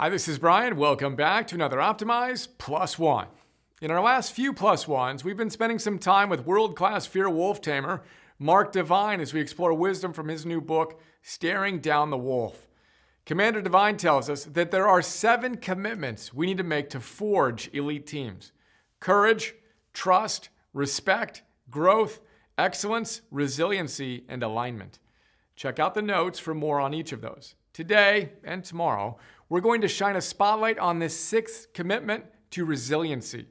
Hi, this is Brian. Welcome back to another Optimize Plus One. In our last few Plus Ones, we've been spending some time with world-class fear wolf tamer Mark Devine as we explore wisdom from his new book, Staring Down the Wolf. Commander Devine tells us that there are 7 commitments we need to make to forge elite teams: courage, trust, respect, growth, excellence, resiliency, and alignment. Check out the notes for more on each of those. Today and tomorrow, we're going to shine a spotlight on this 6th commitment to resiliency.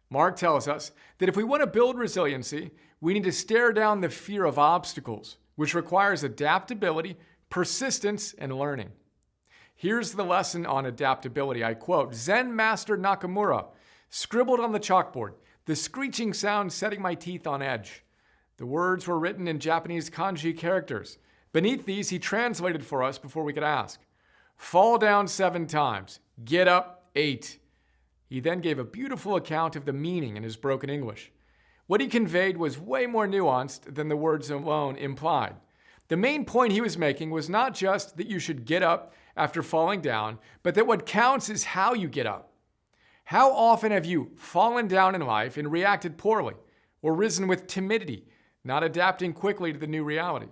Mark tells us that if we want to build resiliency, we need to stare down the fear of obstacles, which requires adaptability, persistence, and learning. Here's the lesson on adaptability. I quote, "Zen Master Nakamura scribbled on the chalkboard, the screeching sound setting my teeth on edge. The words were written in Japanese kanji characters. Beneath these, he translated for us before we could ask. Fall down 7 times, get up 8. He then gave a beautiful account of the meaning in his broken English. What he conveyed was way more nuanced than the words alone implied. The main point he was making was not just that you should get up after falling down, but that what counts is how you get up. How often have you fallen down in life and reacted poorly, or risen with timidity, not adapting quickly to the new reality?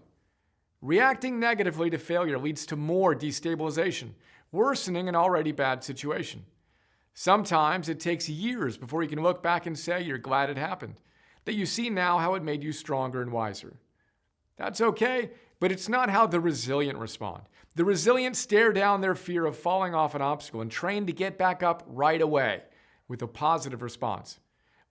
Reacting negatively to failure leads to more destabilization, worsening an already bad situation. Sometimes it takes years before you can look back and say you're glad it happened, that you see now how it made you stronger and wiser. That's okay, but it's not how the resilient respond. The resilient stare down their fear of falling off an obstacle and train to get back up right away with a positive response.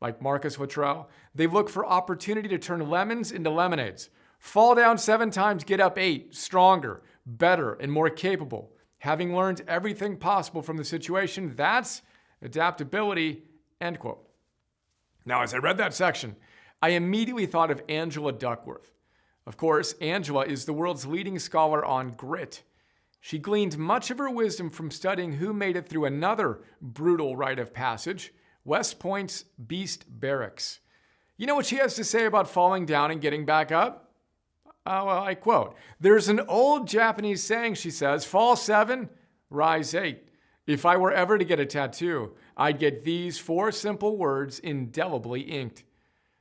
Like Marcus Luttrell, they look for opportunity to turn lemons into lemonades. Fall down 7 times, get up 8, stronger, better, and more capable. Having learned everything possible from the situation, that's adaptability, end quote. Now, as I read that section, I immediately thought of Angela Duckworth. Of course, Angela is the world's leading scholar on grit. She gleaned much of her wisdom from studying who made it through another brutal rite of passage, West Point's Beast Barracks. You know what she has to say about falling down and getting back up? I quote, "There's an old Japanese saying," she says, "fall 7, rise 8. If I were ever to get a tattoo, I'd get these 4 simple words indelibly inked."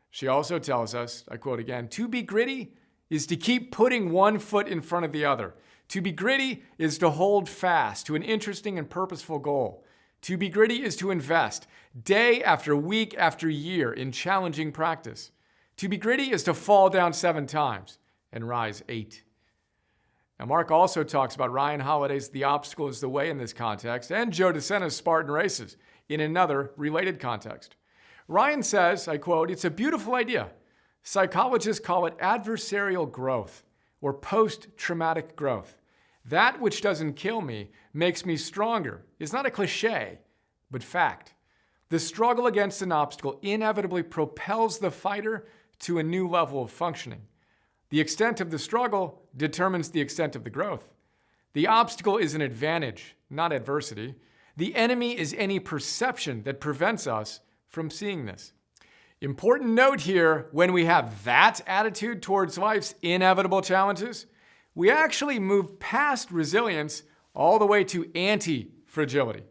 She also tells us, I quote again, "To be gritty is to keep putting one foot in front of the other. To be gritty is to hold fast to an interesting and purposeful goal. To be gritty is to invest day after week after year in challenging practice. To be gritty is to fall down 7 times and rise 8. Now, Mark also talks about Ryan Holiday's The Obstacle is the Way in this context and Joe DeSena's Spartan Races in another related context. Ryan says, I quote, "It's a beautiful idea. Psychologists call it adversarial growth or post-traumatic growth. That which doesn't kill me makes me stronger is not a cliche, but fact. The struggle against an obstacle inevitably propels the fighter to a new level of functioning. The extent of the struggle determines the extent of the growth. The obstacle is an advantage, not adversity. The enemy is any perception that prevents us from seeing this." Important note here, when we have that attitude towards life's inevitable challenges, we actually move past resilience all the way to anti-fragility,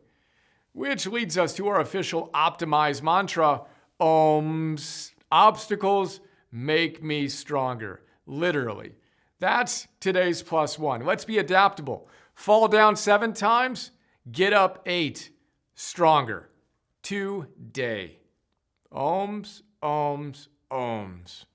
which leads us to our official Optimize mantra, OMMS, obstacles make me stronger. Literally. That's today's plus one. Let's be adaptable. Fall down 7 times, get up 8. Stronger. Today. OMMS, OMMS, OMMS.